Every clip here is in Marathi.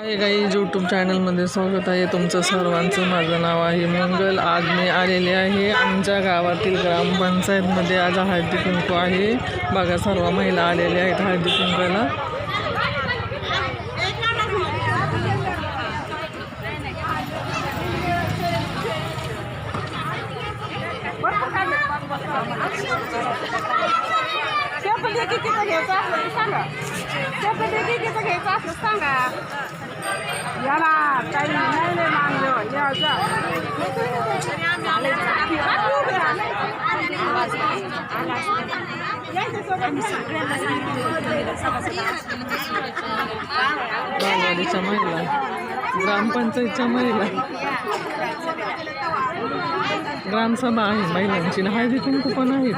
हाय गाईज, यूट्यूब चॅनलमध्ये स्वागत आहे तुमचं सर्वांचं. माझं नाव आहे मंगल. आज मी आलेले आहे आमच्या गावातील ग्रामपंचायतमध्ये. आज हळदी कुंकू आहे. बघा, सर्व महिला आलेल्या आहेत हळदी कुंकूला. बालवाडीच्या महिला, ग्रामपंचायतच्या महिला, ग्रामसभा आहे महिलांची, हळदी कुंकू पण आहे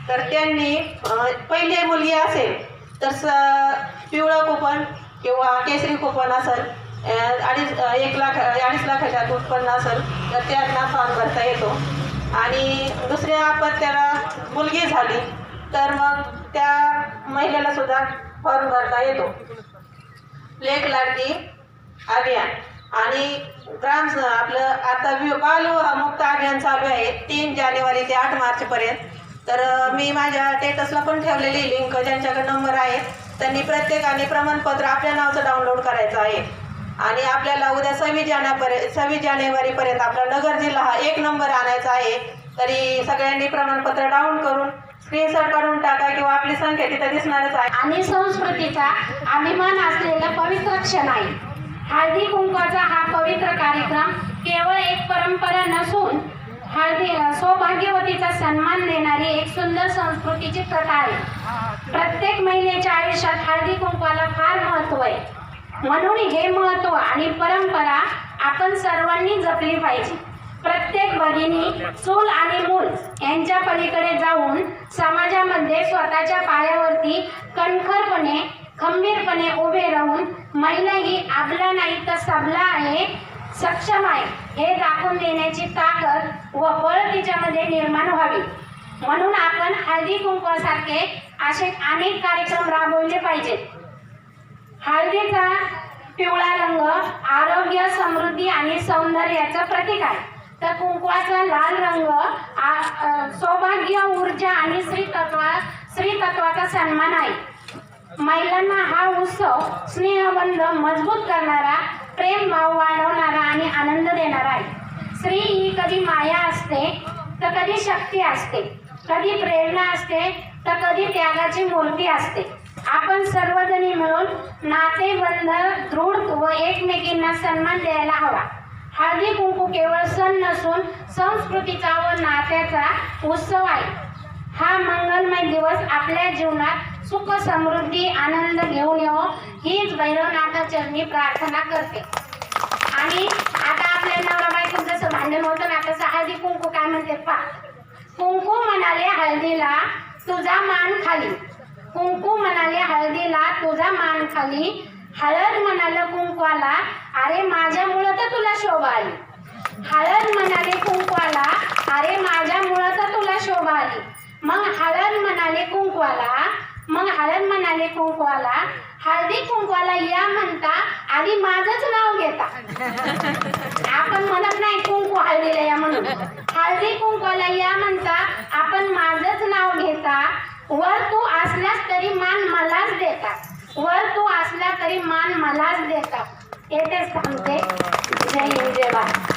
तर त्यांनी पहिली मुलगी असेल तर पिवळं कुपन किंवा केसरी कुपन असेल, 2.5 लाखाच्या उत्पन्न असेल तर त्यांना फॉर्म भरता येतो. आणि दुसऱ्या अपत्याला मुलगी झाली तर मग त्या महिलेला सुद्धा फॉर्म भरता येतो. लेक लाडकी अभियान आणि आपलं आता बालविवाह मुक्त अभियान चालू आहे 3 जानेवारी ते 8 मार्चपर्यंत. तर मी माझ्या स्टेटसला पण ठेवलेली लिंक, ज्यांच्याकडे नंबर आहे त्यांनी प्रत्येकाने प्रमाणपत्र आपल्या नावाचं डाउनलोड करायचं आहे. आणि आपल्याला उद्या 26 जानेवारीपर्यंत आपला नगर जिल्हा हा 1 नंबर आणायचा आहे. तरी सगळ्यांनी प्रमाणपत्र डाउन करून स्क्रीनशॉट काढून टाका किंवा आपली संख्या तिथे दिसणारच आहे. आणि संस्कृतीचा अभिमान असलेला पवित्र क्षण आहे. हळदी कुंकवाचा हा पवित्र कार्यक्रम केवळ एक परंपरा नसून सौभाग्यवतीचा सन्मान देणारी एक सुंदर संस्कृतीची प्रथा आहे. प्रत्येक महिलेच्या आयुष्यात हळदी कुंकवाला फार महत्त्व आहे. म्हणून हे महत्त्व आणि परंपरा आपण सर्वांनी जपली पाहिजे. प्रत्येक भगिनी चूल आणि मूल यांच्या पलीकडे जाऊन समाजामध्ये स्वतःच्या पायावरती कणखरपणे खंबीरपणे उभे राहून महिला ही आपला नाही तर सबला आहे, सक्षम आहे हे दाखवून देण्याची ताकद व बळ तिच्यामध्ये निर्माण व्हावी. म्हणून आपण हळदी कुंकवासारखे असे अनेक कार्यक्रम राबवले पाहिजेत. हळदीचा पिवळा रंग आरोग्य, समृद्धी आणि सौंदर्याचं प्रतीक आहे. तर कुंकवाचा लाल रंग सौभाग्य, ऊर्जा आणि स्त्रीतत्वाचा सन्मान आहे. महिलांना हा उत्सव स्नेहबंध मजबूत करणारा, प्रेम भाव वाढवणारा आणि आनंद देणारा आहे. स्त्री ही कधी माया असते तर कधी शक्ती असते, कधी प्रेरणा असते तर कधी त्यागाची मूर्ती असते. आपण सर्वजणी मिळून नातेबंध दृढ व एकमेकींना सन्मान द्यायला हवा. हळदी कुंकू केवळ सण नसून संस्कृतीचा व नात्याचा उत्सव आहे. हा मंगलमय दिवस आपल्या जीवनात सुख, समृद्धी, आनंद घेऊन येवो हीच भैरवनाथा चरणी प्रार्थना करते. आणि आता आपल्या नवरा बायकोचं जसं भांडण होतं ना, तसं हळदी कुंकू काय म्हणते पहा. कुंकू म्हणाले हळदीला तुझा मान खाली, कुंकू म्हणाले हळदीला तुझा मान खाली, हळद म्हणाले कुंकवाला अरे माझ्यामुळं तर तुला शोभा आली. हळद म्हणाले कुंकवाला अरे माझ्यामुळं तर तुला शोभा आली. मग हळद म्हणाले कुंकवाला हळदी कुंकवाला या म्हणता आधी माझंच नाव घेता. आपण म्हणत नाही कुंकू हळदीला या म्हणून. हळदी कुंकवाला या म्हणता आपण माझंच नाव घेता. वर तू असलास तरी मान मलाच देता, वर तू असला तरी मान मलाच देता. येतेच थांबते. जय हिंद, जय भारत.